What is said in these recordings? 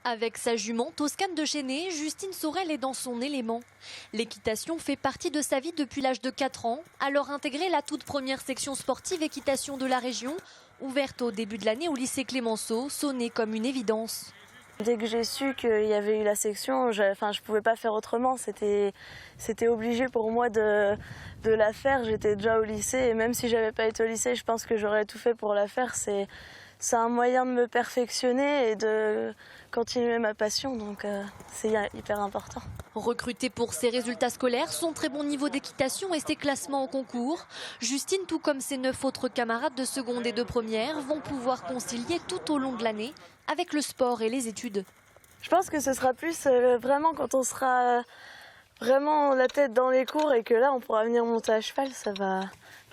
Avec sa jument Toscane de Chénet, Justine Sorel est dans son élément. L'équitation fait partie de sa vie depuis l'âge de 4 ans, alors intégrée la toute première section sportive équitation de la région, ouverte au début de l'année au lycée Clémenceau, sonnait comme une évidence. Dès que j'ai su qu'il y avait eu la section, je ne pouvais pas faire autrement. C'était obligé pour moi de la faire. J'étais déjà au lycée et même si je n'avais pas été au lycée, je pense que j'aurais tout fait pour la faire. C'est un moyen de me perfectionner et de continuer ma passion, donc c'est hyper important. Recrutée pour ses résultats scolaires, son très bon niveau d'équitation et ses classements au concours, Justine, tout comme ses 9 autres camarades de seconde et de première, vont pouvoir concilier tout au long de l'année avec le sport et les études. Je pense que ce sera plus vraiment quand on sera vraiment la tête dans les cours et que là on pourra venir monter à cheval, ça va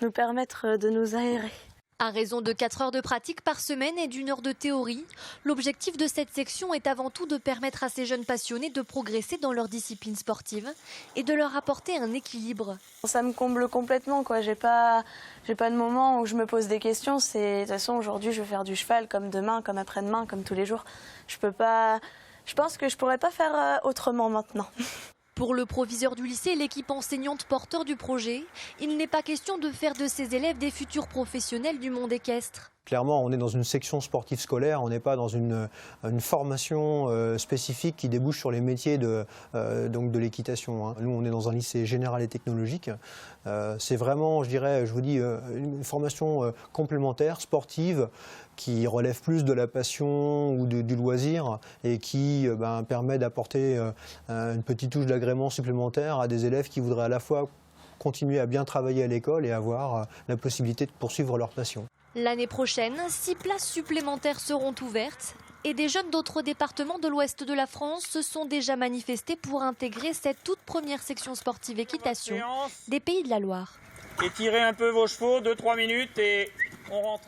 nous permettre de nous aérer. À raison de 4 heures de pratique par semaine et d'1 heure de théorie, l'objectif de cette section est avant tout de permettre à ces jeunes passionnés de progresser dans leur discipline sportive et de leur apporter un équilibre. Ça me comble complètement, quoi. J'ai pas de moment où je me pose des questions. De toute façon, aujourd'hui, je vais faire du cheval comme demain, comme après-demain, comme tous les jours. Je pense que je pourrais pas faire autrement maintenant. Pour le proviseur du lycée et l'équipe enseignante porteur du projet, il n'est pas question de faire de ces élèves des futurs professionnels du monde équestre. Clairement, on est dans une section sportive scolaire, on n'est pas dans une formation spécifique qui débouche sur les métiers de l'équitation. Nous, on est dans un lycée général et technologique. C'est vraiment, je vous dis, une formation complémentaire, sportive, qui relève plus de la passion ou du loisir et qui permet d'apporter une petite touche d'agrément supplémentaire à des élèves qui voudraient à la fois continuer à bien travailler à l'école et avoir la possibilité de poursuivre leur passion. L'année prochaine, 6 places supplémentaires seront ouvertes et des jeunes d'autres départements de l'ouest de la France se sont déjà manifestés pour intégrer cette toute première section sportive équitation des Pays de la Loire. Étirez un peu vos chevaux, 2-3 minutes et on rentre.